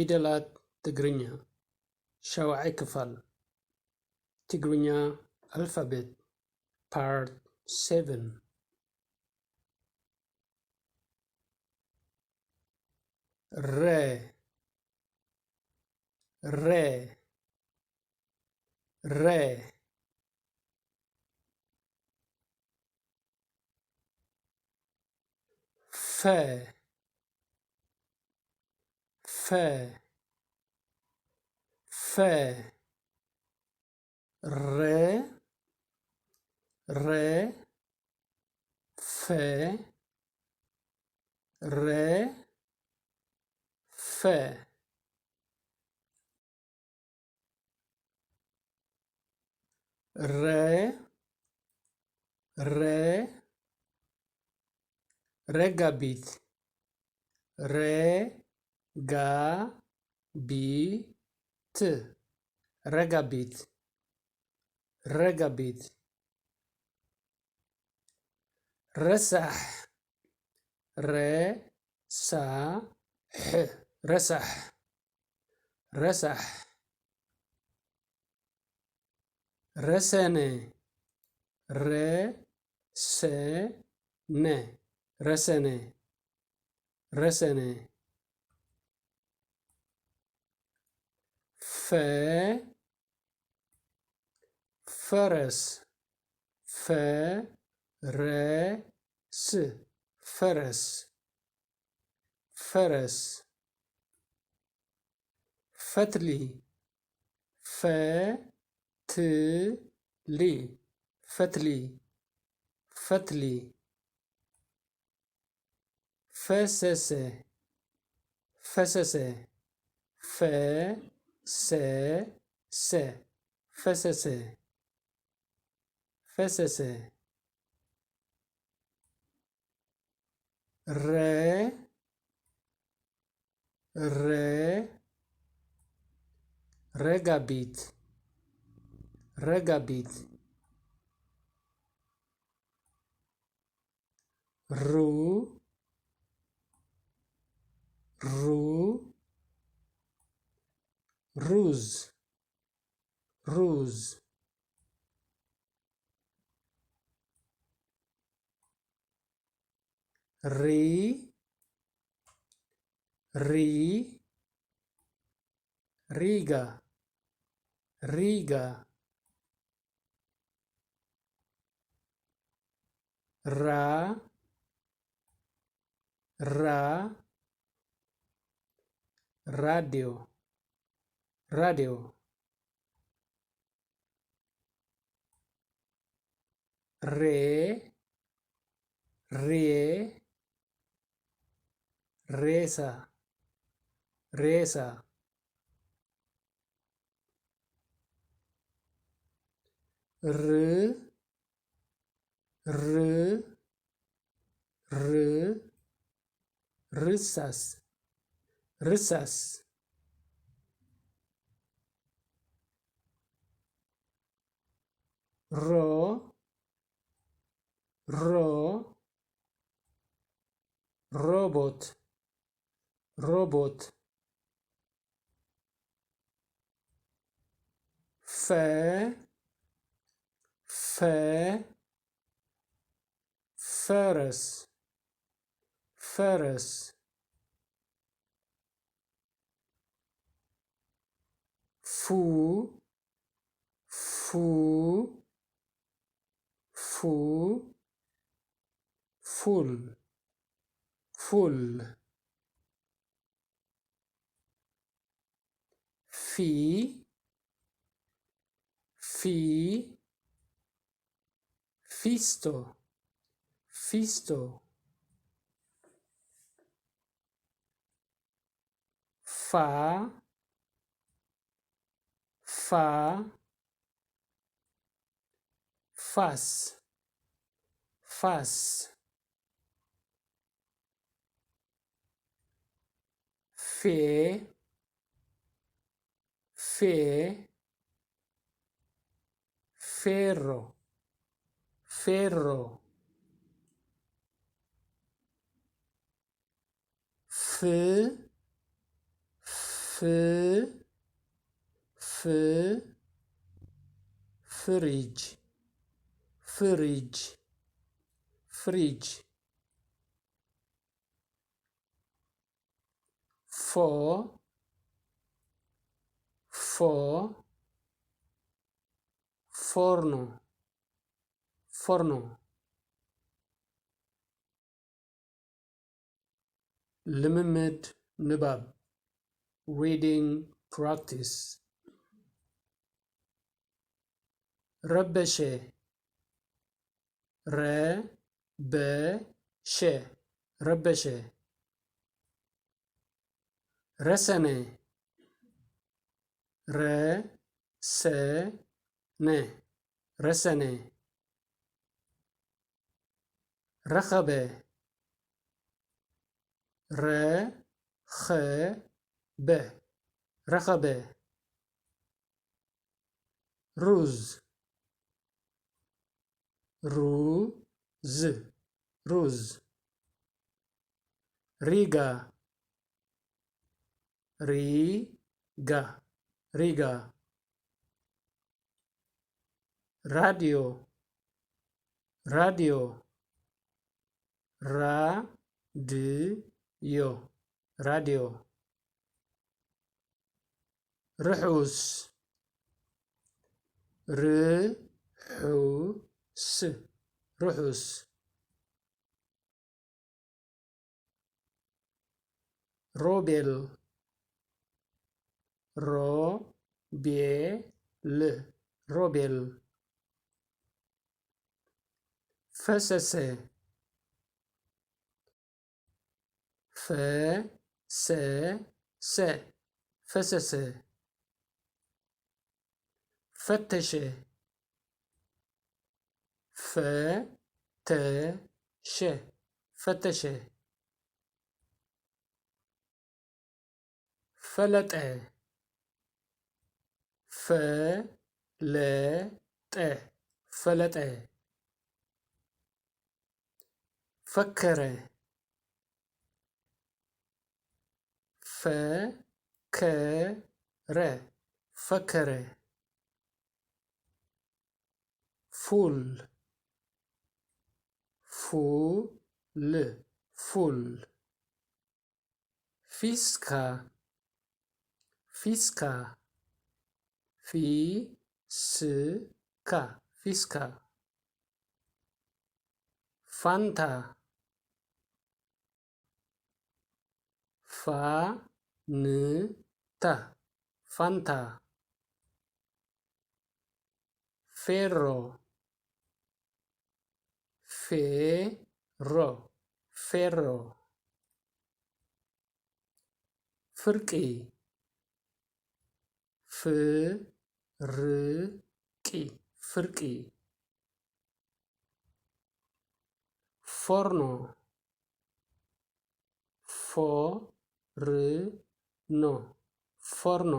ፊደላት ትግርኛ ሻውዓይ ክፋል ትግርኛ አልፋቤት ፓርት 7 ረ ረ ረ ፈ ፈ ፈ ረ ረ ፈ ረ ፈ ረ ረ ረጋቢት ረ ጋ ቢ ት ረጋቢት ረጋቢት ረሳሕ ረ ሳ ሕ ረሳሕ ረሳሕ ረሰነ ረ ሰ ነ ረሰነ ረሰነ ፈ ፈረስ ፈ ረ ስ ፈረስ ፈረስ ፈትሊ ፈ ት ሊ ፈትሊ ፈትሊ ፈሰሰ ፈሰሰ ፈ ሰ ሰ ፈሰሰ ፈሰሰ ረ ረ ረጋቢት ረጋቢት ሩ ሩ ሩዝ ሩዝ ሪ ሪ ሪጋ ሪጋ ራ ራ ራዲዮ ራዲዮ ሬ ሬ ሬሳ ሬሳ ር ር ር ርሳስ ርሳስ ሮ ሮ ሮቦት ሮቦት ፈ ፈ ፈረስ ፈረስ ፉ ፉ ፉ ፉል ፉል ፊ ፊ ፊስቶ ፊስቶ ፋ ፋ ፋስ ፋስ ፌ ፌ ፌሮ ፌሮ ፍ فريج فريج فريج forno forno ልምምድ ንባብ reading practice ረበሸ ረበሸ ረበሸ ረሰነ ረሰነ ረሰነ ረኸበ ረኸበ ረኸበ ሩዝ ሩዝ ሩዝ ሪጋ ሪጋ ሪጋ ራዲዮ ራዲዮ ራድዮ ራዲዮ ርሑስ ርሑስ ርሑስ ሮቤል ሮቤል ሮቤል ፈሰሰ ፈሰሰ ፈሰሰ ፈተሸ ፈተሸ ፈተሸ ፈለጠ ፈለጠ ፈለጠ ፈከረ ፈከረ ፈከረ ፉል ፉል ፉል ፊስካ ፊስካ ፊስካ ፊስካ ፋንታ ፋንታ ፋንታ ፌሮ ፌሮ ፌሮ ፍርቂ ፍርቂ ፍርቂ ፎርኖ ፎርኖ ፎርኖ